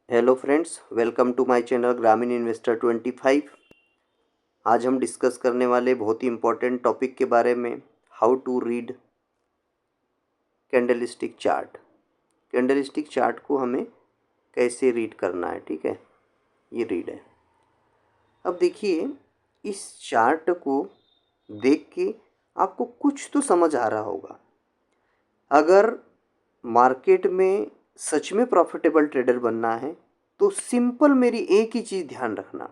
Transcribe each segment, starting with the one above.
Hello friends, welcome to my channel Gramin investor 25। आज हम discuss करने वाले बहुत ही इम्पोर्टेंट टॉपिक के बारे में, how to read candlestick chart. Candlestick chart को हमें कैसे रीड करना है, ठीक है। ये रीड है। अब देखिए, इस चार्ट को देख के आपको कुछ तो समझ आ रहा होगा। अगर मार्केट में सच में प्रॉफिटेबल ट्रेडर बनना है तो सिंपल मेरी एक ही चीज़ ध्यान रखना,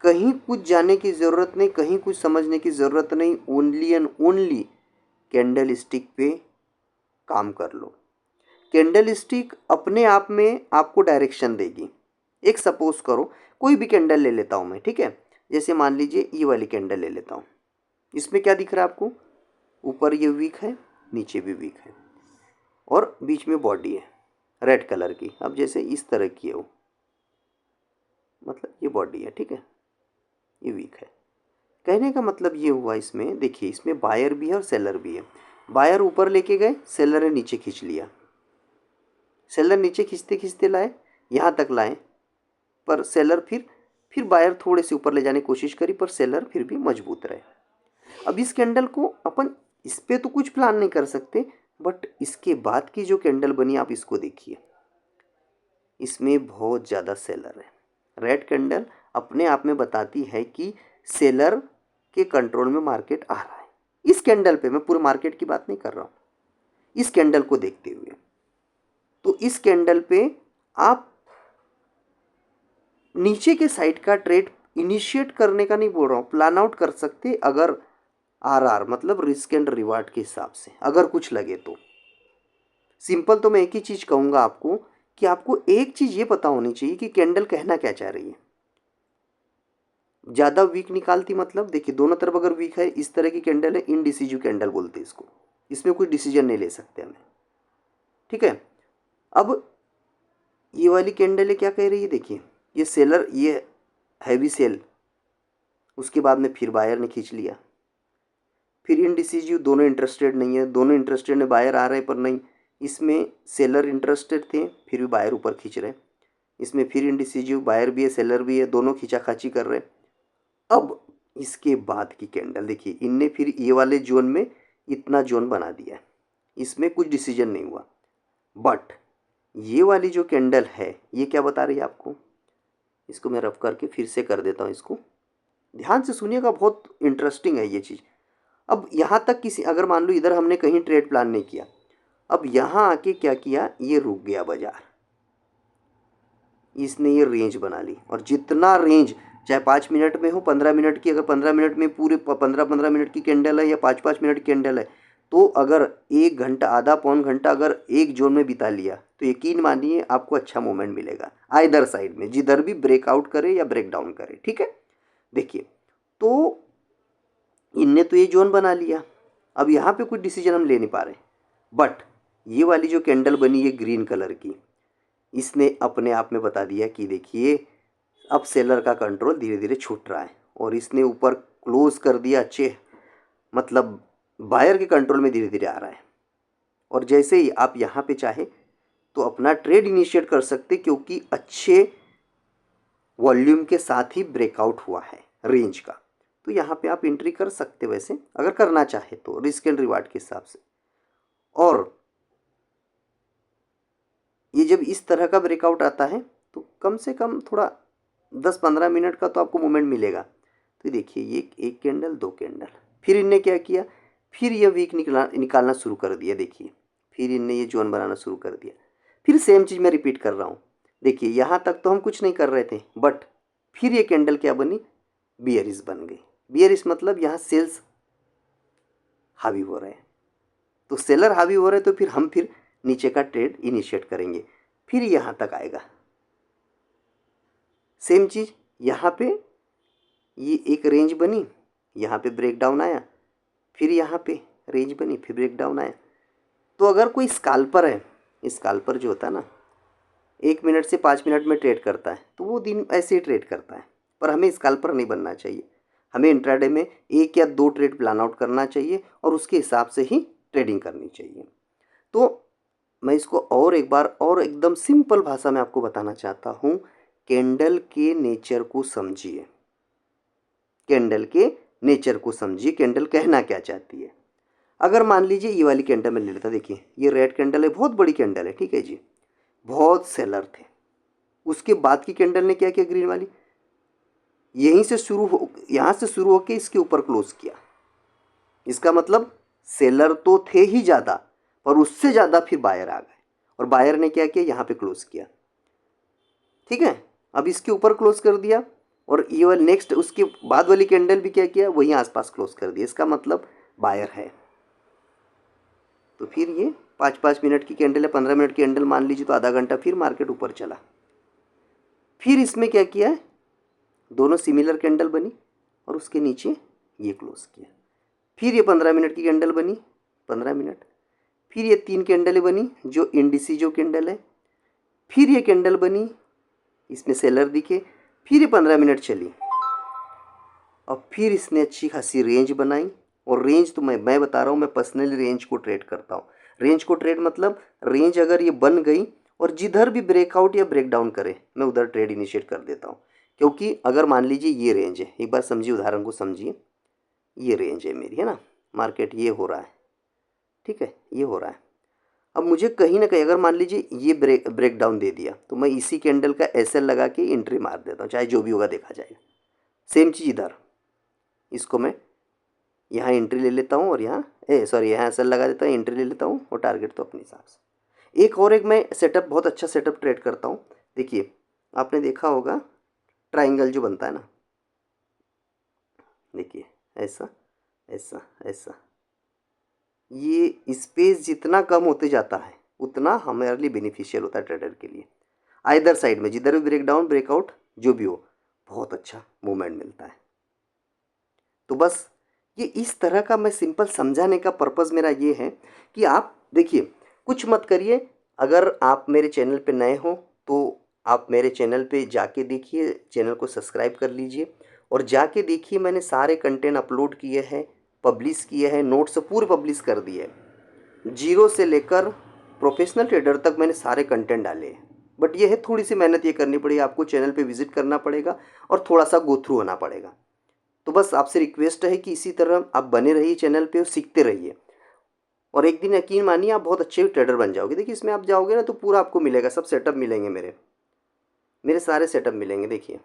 कहीं कुछ जाने की ज़रूरत नहीं, कहीं कुछ समझने की ज़रूरत नहीं। Only and only candle stick पे काम कर लो। कैंडल स्टिक अपने आप में आपको डायरेक्शन देगी। एक सपोज करो, कोई भी कैंडल ले लेता हूँ मैं, ठीक है। जैसे मान लीजिए ये वाली कैंडल ले लेता हूँ। इसमें क्या दिख रहा है आपको? ऊपर ये वीक है, नीचे भी वीक है, और बीच में बॉडी है रेड कलर की। अब जैसे इस तरह की है वो, मतलब ये बॉडी है, ठीक है, ये वीक है। कहने का मतलब ये हुआ, इसमें देखिए, इसमें बायर भी है और सेलर भी है। बायर ऊपर लेके गए, सेलर ने नीचे खींच लिया। सेलर नीचे खींचते खींचते लाए, यहाँ तक लाए, पर सेलर फिर बायर थोड़े से ऊपर ले जाने की कोशिश करी, पर सेलर फिर भी मजबूत रहे। अब इस कैंडल को अपन इस पे तो कुछ प्लान नहीं कर सकते, बट इसके बाद की जो कैंडल बनी आप इसको देखिए, इसमें बहुत ज़्यादा सेलर है। रेड कैंडल अपने आप में बताती है कि सेलर के कंट्रोल में मार्केट आ रहा है। इस कैंडल पे, मैं पूरे मार्केट की बात नहीं कर रहा हूँ, इस कैंडल को देखते हुए। तो इस कैंडल पे आप नीचे के साइड का ट्रेड इनिशिएट करने का नहीं बोल रहा हूँ, प्लान आउट कर सकते अगर आरआर मतलब रिस्क एंड रिवार्ड के हिसाब से, अगर कुछ लगे तो। सिंपल तो मैं एक ही चीज़ कहूँगा आपको, कि आपको एक चीज़ ये पता होनी चाहिए कि कैंडल कहना क्या चाह रही है। ज़्यादा वीक निकालती मतलब, देखिए दोनों तरफ अगर वीक है, इस तरह की कैंडल है, इनडिसिजिव कैंडल बोलते हैं इसको। इसमें कोई डिसीजन नहीं ले सकते हमें, ठीक है। अब ये वाली कैंडल है, क्या कह रही है? देखिए, ये सेलर, ये हैवी सेल, उसके बाद में फिर बायर ने खींच लिया। फिर इनडिसिजिव, दोनों इंटरेस्टेड नहीं है, दोनों इंटरेस्टेड ने, बायर आ रहे पर नहीं। इसमें सेलर इंटरेस्टेड थे, फिर भी बायर ऊपर खींच रहे। इसमें फिर इनडिसिजिव, बायर भी है सेलर भी है, दोनों खींचाखाची कर रहे। अब इसके बाद की कैंडल देखिए, इनने फिर ये वाले जोन में इतना जोन बना दिया है, इसमें कुछ डिसीजन नहीं हुआ। बट ये वाली जो कैंडल है, ये क्या बता रही है आपको? इसको मैं रफ करके फिर से कर देता हूँ, इसको ध्यान से सुनिएगा, बहुत इंटरेस्टिंग है ये चीज़। अब यहाँ तक किसी, अगर मान लो इधर हमने कहीं ट्रेड प्लान नहीं किया, अब यहाँ आके क्या किया, ये रुक गया बाजार, इसने ये रेंज बना ली। और जितना रेंज, चाहे 5 मिनट में हो, 15 मिनट की, अगर 15 मिनट में पूरे 15-15 मिनट की कैंडल है या 5-5 मिनट की कैंडल है, तो अगर 1 घंटा, आधा पौन घंटा अगर एक जोन में बिता लिया, तो यकीन मानिए आपको अच्छा मूवमेंट मिलेगा आइदर साइड में, जिधर भी ब्रेकआउट करे या ब्रेक डाउन करे, ठीक है। देखिए, तो इनने तो ये जोन बना लिया, अब यहाँ पे कुछ डिसीजन हम ले नहीं पा रहे। बट ये वाली जो कैंडल बनी, ये ग्रीन कलर की, इसने अपने आप में बता दिया कि देखिए, अब सेलर का कंट्रोल धीरे धीरे छूट रहा है, और इसने ऊपर क्लोज कर दिया अच्छे, मतलब बायर के कंट्रोल में धीरे धीरे आ रहा है। और जैसे ही आप यहाँ पे चाहे तो अपना ट्रेड इनिशिएट कर सकते, क्योंकि अच्छे वॉल्यूम के साथ ही ब्रेकआउट हुआ है रेंज का। तो यहाँ पे आप एंट्री कर सकते, वैसे अगर करना चाहे तो, रिस्क एंड रिवार्ड के हिसाब से। और ये जब इस तरह का ब्रेकआउट आता है, तो कम से कम थोड़ा 10-15 मिनट का तो आपको मूवमेंट मिलेगा। तो देखिए, ये एक कैंडल, दो कैंडल, फिर इनने क्या किया, फिर ये वीक निकालना शुरू कर दिया। देखिए, फिर इनने ये जोन बनाना शुरू कर दिया। फिर सेम चीज़ मैं रिपीट कर रहा हूँ। देखिए, यहाँ तक तो हम कुछ नहीं कर रहे थे, बट फिर ये कैंडल क्या बनी, बियरिश बन गई। बियरिश मतलब यहाँ सेल्स हावी हो रहे हैं, तो सेलर हावी हो रहे हैं, तो फिर नीचे का ट्रेड इनिशिएट करेंगे। फिर यहाँ तक आएगा, सेम चीज़ यहाँ पे, ये एक रेंज बनी, यहाँ पे ब्रेक डाउन आया, फिर यहाँ पे रेंज बनी, फिर ब्रेक डाउन आया। तो अगर कोई स्काल्पर है, स्काल्पर जो होता है ना, 1 मिनट से 5 मिनट में ट्रेड करता है, तो वो दिन ऐसे ही ट्रेड करता है। पर हमें स्काल्पर नहीं बनना चाहिए, हमें इंट्राडे में 1 या 2 ट्रेड प्लान आउट करना चाहिए, और उसके हिसाब से ही ट्रेडिंग करनी चाहिए। तो मैं इसको और एक बार और एकदम सिंपल भाषा में आपको बताना चाहता हूँ। कैंडल के नेचर को समझिए, कैंडल के नेचर को समझिए, कैंडल कहना क्या चाहती है। अगर मान लीजिए ये वाली कैंडल मैं ले लेता, देखिए ये रेड कैंडल है, बहुत बड़ी कैंडल है, ठीक है जी, बहुत सेलर थे। उसके बाद की कैंडल ने क्या किया, ग्रीन वाली, यहीं से शुरू हो, यहाँ से शुरू होकर इसके ऊपर क्लोज किया। इसका मतलब सेलर तो थे ही ज़्यादा, पर उससे ज़्यादा फिर बायर आ गए, और बायर ने क्या किया, यहाँ पे क्लोज किया, ठीक है। अब इसके ऊपर क्लोज कर दिया, और ये वाला नेक्स्ट उसके बाद वाली कैंडल भी क्या किया, वहीं आसपास क्लोज कर दिया। इसका मतलब बायर है। तो फिर ये 5-5 मिनट की कैंडल है, 15 मिनट की कैंडल मान लीजिए, तो आधा घंटा फिर मार्केट ऊपर चला। फिर इसमें क्या किया है, दोनों सिमिलर कैंडल बनी और उसके नीचे ये क्लोज किया। फिर ये 15 मिनट की कैंडल बनी, 15 मिनट। फिर ये 3 कैंडलें बनी जो इंडिसिजो कैंडल है। फिर ये कैंडल बनी, इसमें सेलर दिखे। फिर ये 15 मिनट चली, और फिर इसने अच्छी खासी रेंज बनाई। और रेंज तो मैं बता रहा हूँ, मैं पर्सनली रेंज को ट्रेड करता हूँ। रेंज को ट्रेड मतलब रेंज अगर ये बन गई और जिधर भी ब्रेकआउट या ब्रेकडाउन करे, मैं उधर ट्रेड इनिशिएट कर देता हूँ। क्योंकि अगर मान लीजिए ये रेंज है, एक बार समझिए, उदाहरण को समझिए, ये रेंज है मेरी, है ना, मार्केट ये हो रहा है, ठीक है, ये हो रहा है। अब मुझे कहीं ना कहीं अगर मान लीजिए ये ब्रेक डाउन दे दिया, तो मैं इसी कैंडल का एसएल लगा के एंट्री मार देता हूँ, चाहे जो भी होगा देखा जाएगा। सेम चीज़ इधर, इसको मैं यहाँ एंट्री ले लेता हूँ, और यहाँ यहाँ एसएल लगा देता हूँ, एंट्री ले लेता हूँ, और टारगेट तो अपने हिसाब से। एक मैं सेटअप, बहुत अच्छा सेटअप ट्रेड करता हूँ। देखिए, आपने देखा होगा ट्राइंगल जो बनता है ना, देखिए ऐसा ऐसा ऐसा, ये स्पेस जितना कम होते जाता है उतना हमारे लिए बेनिफिशियल होता है ट्रेडर के लिए। आइदर साइड में जिधर भी ब्रेकडाउन ब्रेकआउट जो भी हो, बहुत अच्छा मूवमेंट मिलता है। तो बस ये इस तरह का मैं सिंपल समझाने का पर्पज़ मेरा ये है कि आप देखिए, कुछ मत करिए। अगर आप मेरे चैनल पे नए हो तो आप मेरे चैनल पे जाके देखिए, चैनल को सब्सक्राइब कर लीजिए, और जाके देखिए मैंने सारे कंटेंट अपलोड किए हैं, पब्लिश किए हैं, नोट्स पूरे पब्लिश कर दिए हैं। जीरो से लेकर प्रोफेशनल ट्रेडर तक मैंने सारे कंटेंट डाले हैं। बट ये है, थोड़ी सी मेहनत ये करनी पड़ेगी आपको, चैनल पे विजिट करना पड़ेगा और थोड़ा सा गो थ्रू होना पड़ेगा। तो बस आपसे रिक्वेस्ट है कि इसी तरह आप बने रहिए चैनल पे और सीखते रहिए, और एक दिन यकीन मानिए आप बहुत अच्छे ट्रेडर बन जाओगे। देखिए, इसमें आप जाओगे ना तो पूरा आपको मिलेगा, सब सेटअप मिलेंगे, मेरे सारे सेटअप मिलेंगे। देखिए,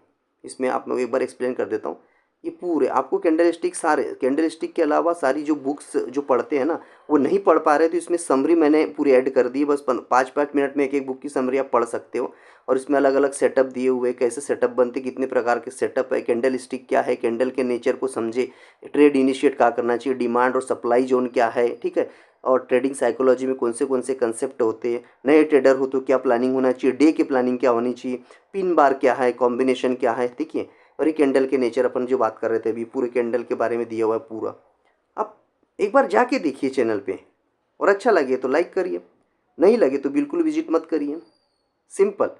इसमें आप लोग एक बार एक्सप्लेन कर देता हूँ। ये पूरे आपको कैंडल स्टिक, सारे कैंडल स्टिक के अलावा सारी जो बुक्स जो पढ़ते हैं ना, वो नहीं पढ़ पा रहे, तो इसमें समरी मैंने पूरी ऐड कर दी है। बस 5-5 मिनट में एक बुक की समरी आप पढ़ सकते हो, और इसमें अलग अलग सेटअप दिए हुए, कैसे सेटअप बनते, कितने प्रकार के सेटअप है, कैंडल स्टिक क्या है, कैंडल के नेचर को समझे, ट्रेड इनिशिएट क्या करना चाहिए, डिमांड और सप्लाई जोन क्या है, ठीक है, और ट्रेडिंग साइकोलॉजी में कौन से कंसेप्ट होते हैं, नए ट्रेडर हो तो क्या प्लानिंग होना चाहिए, डे की प्लानिंग क्या होनी चाहिए, पिन बार क्या है, कॉम्बिनेशन क्या है, देखिए। और ये कैंडल के नेचर अपन जो बात कर रहे थे अभी, पूरे कैंडल के बारे में दिया हुआ है पूरा। आप एक बार जाके देखिए चैनल पे, और अच्छा लगे तो लाइक करिए, नहीं लगे तो बिल्कुल विजिट मत करिए। सिंपल,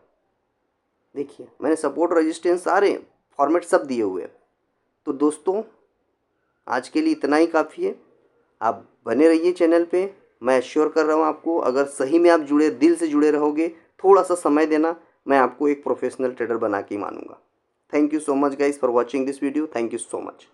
देखिए मैंने सपोर्ट रेजिस्टेंस सारे फॉर्मेट सब दिए हुए हैं। तो दोस्तों, आज के लिए इतना ही काफ़ी है। आप बने रहिए चैनल पे, मैं एश्योर कर रहा हूँ आपको, अगर सही में आप जुड़े, दिल से जुड़े रहोगे, थोड़ा सा समय देना, मैं आपको एक प्रोफेशनल ट्रेडर बना के मानूंगा। Thank you so much guys for watching this video. Thank you so much.